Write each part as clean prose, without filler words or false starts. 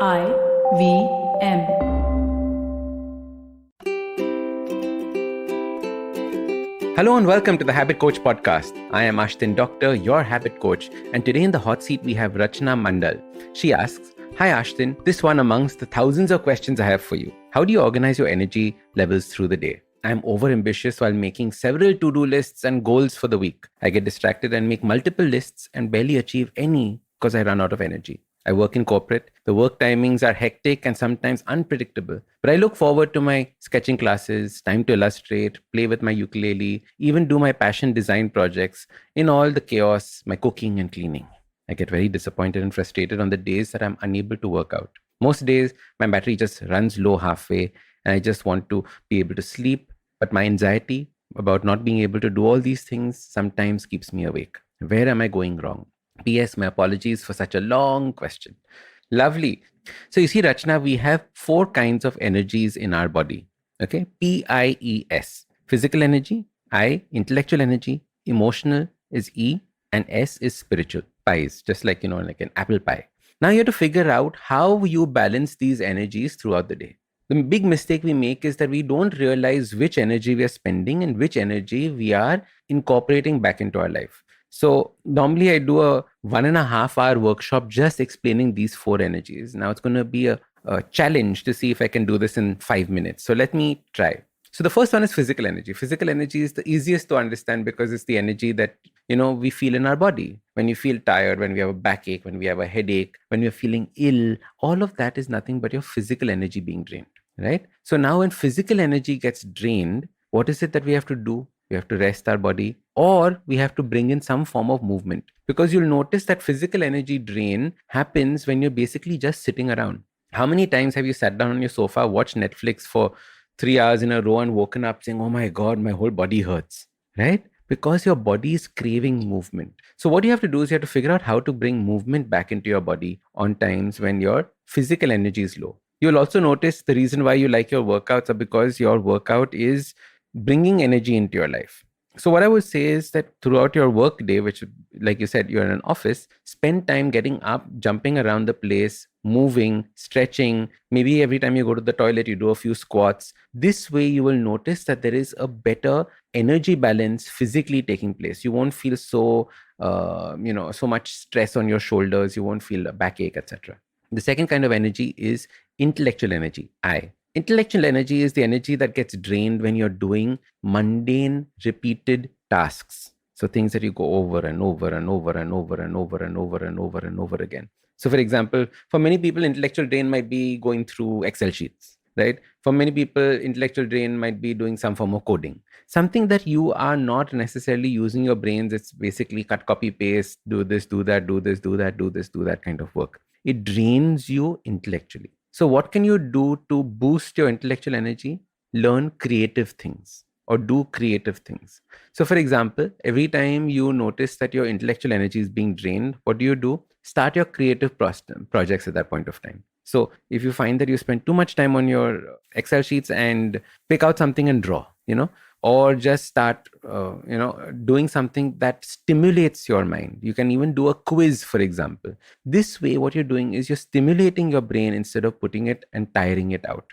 IVM. Hello and welcome to the Habit Coach podcast. I am Ashdin Doctor, your habit coach, and today in the hot seat we have Rachana Mandal. She asks, "Hi Ashdin, this one amongst the thousands of questions I have for you. How do you organize your energy levels through the day? I am overambitious while making several to-do lists and goals for the week. I get distracted and make multiple lists and barely achieve any because I run out of energy. I work in corporate. The work timings are hectic and sometimes unpredictable. But I look forward to my sketching classes, time to illustrate, play with my ukulele, even do my passion design projects. In all the chaos, my cooking and cleaning. I get very disappointed and frustrated on the days that I'm unable to work out. Most days, my battery just runs low halfway and I just want to be able to sleep. But my anxiety about not being able to do all these things sometimes keeps me awake. Where am I going wrong? P.S. My apologies for such a long question." Lovely. So you see, Rachna, we have four kinds of energies in our body. Okay. PIES. Physical energy. I. Intellectual energy. Emotional is E. And S is spiritual. Pies. Just like, like an apple pie. Now you have to figure out how you balance these energies throughout the day. The big mistake we make is that we don't realize which energy we are spending and which energy we are incorporating back into our life. So normally I do a 1.5 hour workshop just explaining these four energies. Now it's going to be a challenge to see if I can do this in 5 minutes. So let me try. So the first one is physical energy. Physical energy is the easiest to understand because it's the energy that, we feel in our body. When you feel tired, when we have a backache, when we have a headache, when we're feeling ill, all of that is nothing but your physical energy being drained, right? So now when physical energy gets drained, what is it that we have to do? We have to rest our body, or we have to bring in some form of movement, because you'll notice that physical energy drain happens when you're basically just sitting around. How many times have you sat down on your sofa, watched Netflix for 3 hours in a row and woken up saying, "Oh my God, my whole body hurts," right? Because your body is craving movement. So what you have to do is you have to figure out how to bring movement back into your body on times when your physical energy is low. You'll also notice the reason why you like your workouts are because your workout is bringing energy into your life. So what I would say is that throughout your work day, which, like you said, you're in an office, spend time getting up, jumping around the place, moving, stretching. Maybe every time you go to the toilet, you do a few squats. This way you will notice that there is a better energy balance physically taking place. You won't feel so much stress on your shoulders. You won't feel a backache, etc. The second kind of energy is intellectual energy, I. Intellectual energy is the energy that gets drained when you're doing mundane, repeated tasks. So things that you go over and over and over and over and over and over and over and over again. So for example, for many people, intellectual drain might be going through Excel sheets, right? For many people, intellectual drain might be doing some form of coding. Something that you are not necessarily using your brains. It's basically cut, copy, paste, do this, do that, do this, do that, do this, do that kind of work. It drains you intellectually. So what can you do to boost your intellectual energy? Learn creative things or do creative things. So for example, every time you notice that your intellectual energy is being drained, what do? Start your creative projects at that point of time. So if you find that you spend too much time on your Excel sheets, and pick out something and draw, or just start, doing something that stimulates your mind. You can even do a quiz, for example. This way, what you're doing is you're stimulating your brain instead of putting it and tiring it out.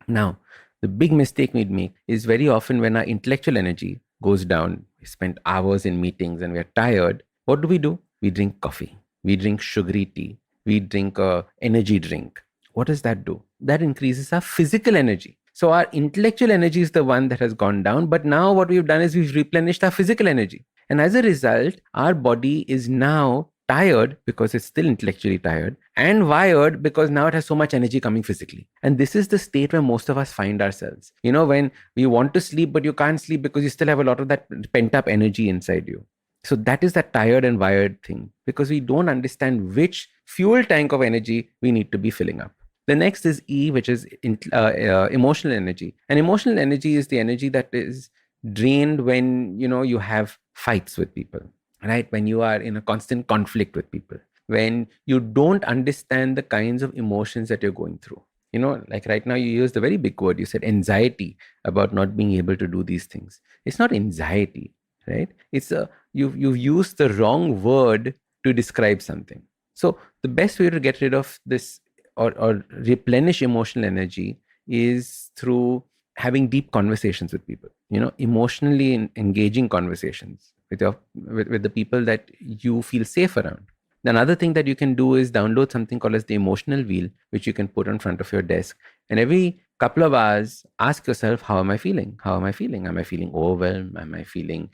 Now, the big mistake we'd make is very often when our intellectual energy goes down, we spend hours in meetings and we're tired. What do? We drink coffee. We drink sugary tea. We drink a energy drink. What does that do? That increases our physical energy. So our intellectual energy is the one that has gone down. But now what we've done is we've replenished our physical energy. And as a result, our body is now tired because it's still intellectually tired, and wired because now it has so much energy coming physically. And this is the state where most of us find ourselves. When we want to sleep, but you can't sleep because you still have a lot of that pent up energy inside you. So that is that tired and wired thing, because we don't understand which fuel tank of energy we need to be filling up. The next is E, which is emotional energy. And emotional energy is the energy that is drained when, you have fights with people, right? When you are in a constant conflict with people, when you don't understand the kinds of emotions that you're going through. Like right now, you used a very big word. You said anxiety about not being able to do these things. It's not anxiety, right? You've used the wrong word to describe something. So the best way to get rid of this or replenish emotional energy is through having deep conversations with people, emotionally engaging conversations with the people that you feel safe around. Another thing that you can do is download something called as the emotional wheel, which you can put in front of your desk. And every couple of hours, ask yourself, how am I feeling? How am I feeling? Am I feeling overwhelmed? Am I feeling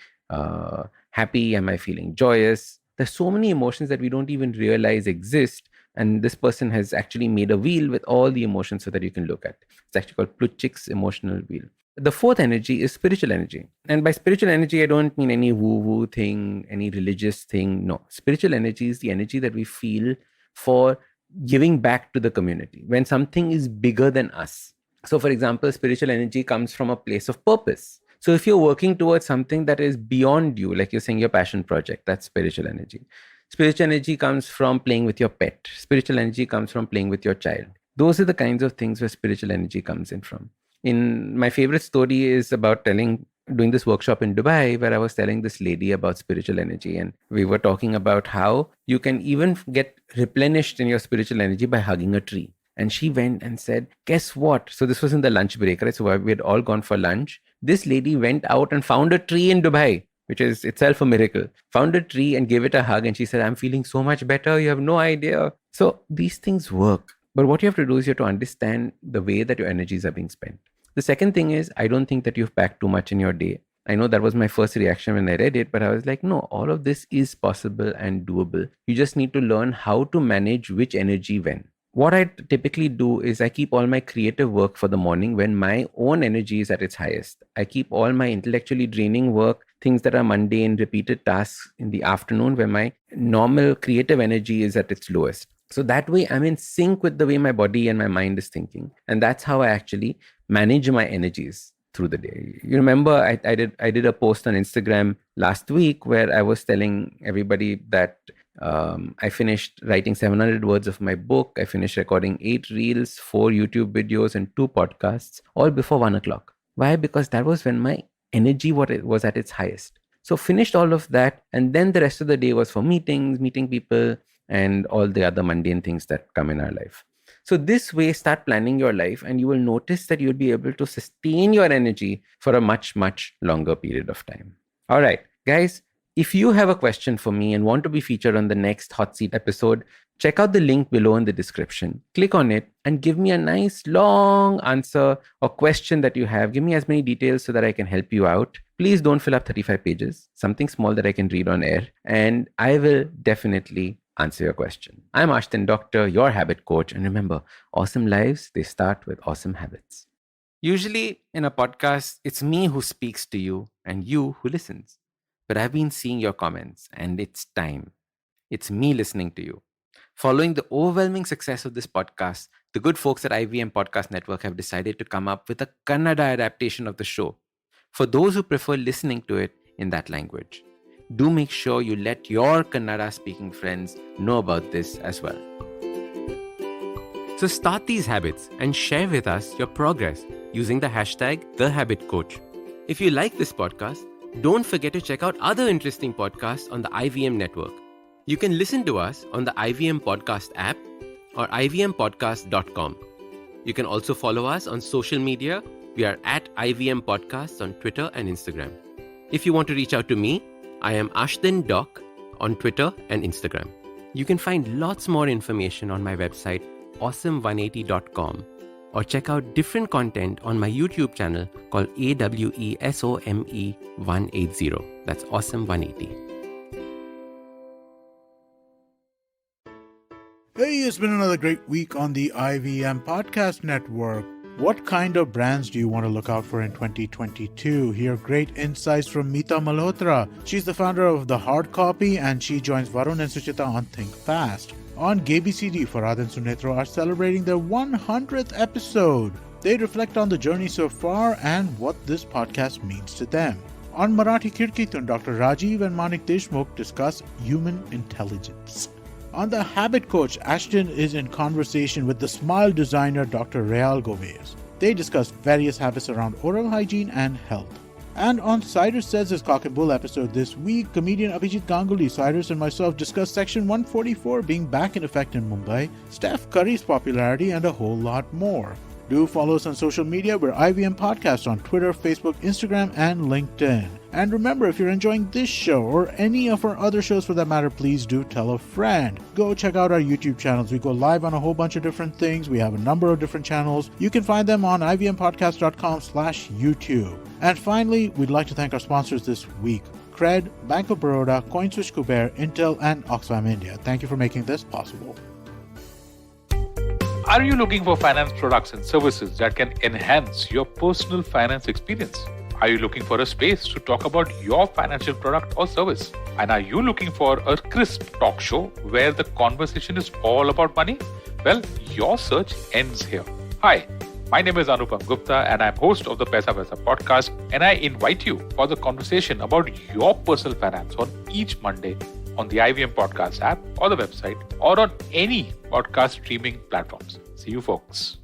happy? Am I feeling joyous? There's so many emotions that we don't even realize exist. And this person has actually made a wheel with all the emotions so that you can look at. It's actually called Plutchik's emotional wheel. The fourth energy is spiritual energy. And by spiritual energy, I don't mean any woo-woo thing, any religious thing. No. Spiritual energy is the energy that we feel for giving back to the community when something is bigger than us. So, for example, spiritual energy comes from a place of purpose. So if you're working towards something that is beyond you, like you're saying your passion project, that's spiritual energy. Spiritual energy comes from playing with your pet. Spiritual energy comes from playing with your child. Those are the kinds of things where spiritual energy comes in from. In my favorite story is about doing this workshop in Dubai where I was telling this lady about spiritual energy, and we were talking about how you can even get replenished in your spiritual energy by hugging a tree. And she went and said, guess what? So this was in the lunch break, right? So we had all gone for lunch. This lady went out and found a tree in Dubai, which is itself a miracle. Found a tree and gave it a hug. And she said, I'm feeling so much better. You have no idea. So these things work. But what you have to do is you have to understand the way that your energies are being spent. The second thing is, I don't think that you've packed too much in your day. I know that was my first reaction when I read it, but I was like, no, all of this is possible and doable. You just need to learn how to manage which energy when. What I typically do is I keep all my creative work for the morning when my own energy is at its highest. I keep all my intellectually draining work, things that are mundane, repeated tasks in the afternoon where my normal creative energy is at its lowest. So that way I'm in sync with the way my body and my mind is thinking. And that's how I actually manage my energies through the day. You remember I did a post on Instagram last week where I was telling everybody that I finished writing 700 words of my book. I finished recording 8 reels, 4 YouTube videos, and 2 podcasts, all before 1 o'clock. Why? Because that was when my energy was at its highest. So finished all of that. And then the rest of the day was for meetings, meeting people, and all the other mundane things that come in our life. So this way, start planning your life and you will notice that you'll be able to sustain your energy for a much, much longer period of time. All right, guys. If you have a question for me and want to be featured on the next Hot Seat episode, check out the link below in the description. Click on it and give me a nice long answer or question that you have. Give me as many details so that I can help you out. Please don't fill up 35 pages, something small that I can read on air, and I will definitely answer your question. I'm Ashdin Doctor, your habit coach. And remember, awesome lives, they start with awesome habits. Usually in a podcast, it's me who speaks to you and you who listens. But I've been seeing your comments and it's time. It's me listening to you. Following the overwhelming success of this podcast, the good folks at IVM Podcast Network have decided to come up with a Kannada adaptation of the show for those who prefer listening to it in that language. Do make sure you let your Kannada speaking friends know about this as well. So start these habits and share with us your progress using the hashtag #TheHabitCoach. If you like this podcast, don't forget to check out other interesting podcasts on the IVM network. You can listen to us on the IVM Podcast app or ivmpodcast.com. You can also follow us on social media. We are at IVM Podcasts on Twitter and Instagram. If you want to reach out to me, I am Ashdin Doc on Twitter and Instagram. You can find lots more information on my website, awesome180.com. or check out different content on my YouTube channel called AWESOME180. That's Awesome 180. Hey, it's been another great week on the IVM Podcast Network. What kind of brands do you want to look out for in 2022? Hear great insights from Meeta Malhotra. She's the founder of The Hard Copy and she joins Varun and Suchita on Think Fast. On GBCD, Farhad and Sunetro are celebrating their 100th episode. They reflect on the journey so far and what this podcast means to them. On Marathi Kirkitun, Dr. Rajiv and Manik Deshmukh discuss human intelligence. On The Habit Coach, Ashdin is in conversation with the smile designer Dr. Real Gomez. They discuss various habits around oral hygiene and health. And on Cyrus Says His Cock and Bull episode this week, comedian Abhijit Ganguly, Cyrus, and myself discuss Section 144 being back in effect in Mumbai, Steph Curry's popularity, and a whole lot more. Do follow us on social media. We're IVM Podcast on Twitter, Facebook, Instagram, and LinkedIn. And remember, if you're enjoying this show or any of our other shows for that matter, please do tell a friend. Go check out our YouTube channels. We go live on a whole bunch of different things. We have a number of different channels. You can find them on ivmpodcast.com/YouTube. And finally, we'd like to thank our sponsors this week: Cred, Bank of Baroda, CoinSwitch Kuber, Intel, and Oxfam India. Thank you for making this possible. Are you looking for finance products and services that can enhance your personal finance experience? Are you looking for a space to talk about your financial product or service? And are you looking for a crisp talk show where the conversation is all about money? Well, your search ends here. Hi, my name is Anupam Gupta and I'm host of the Paisa Vaisa podcast, and I invite you for the conversation about your personal finance on each Monday on the IVM Podcast app or the website or on any podcast streaming platforms. See you folks.